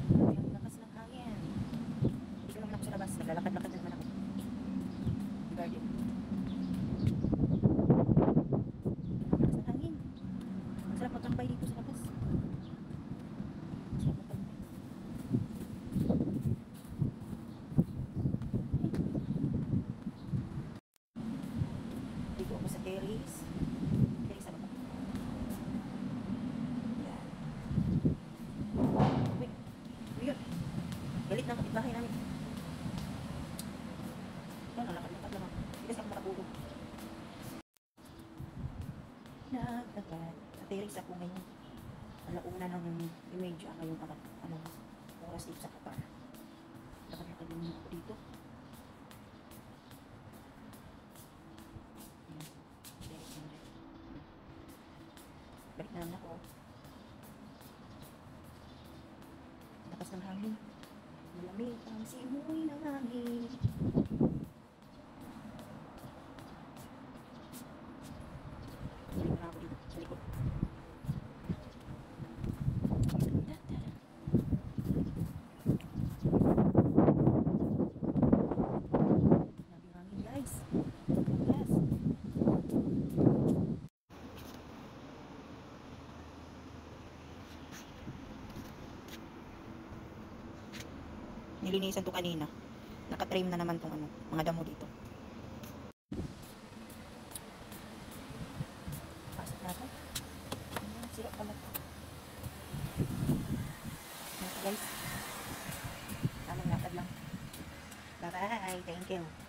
Ang lakas ng hangin. Dito naman ako sa labas. Naglalakad-lakad na naman ako. Garden. Ang lakas ng hangin. Ang sarap magtambay dito sa labas. Ang sarap magtambay. Dito ako sa terrace. Terrace ano ba? Yan. Uy. Weird. Galit ng kapitbahay namin. Yan, nalakad-lakad lang ako. Hindi kasi ako nakatulog. Nagtagal. Sa terrace ako ngayon. Alauna ng imedya ngayon anong oras dito sa Qatar. Lakad-lakad lang ako dito. Balik na naman ako. Lakas ng hangin. Malamig ang simoy ng hangin. Balik na ako dito sa likod. Nabing hangin guys. Lakas. Nilinisan to kanina. Naka-trim na naman tong ano, mga damo dito. Pasok na ako. Sirap pala to. Guys. Tamang lakad lang. Bye-bye. Thank you.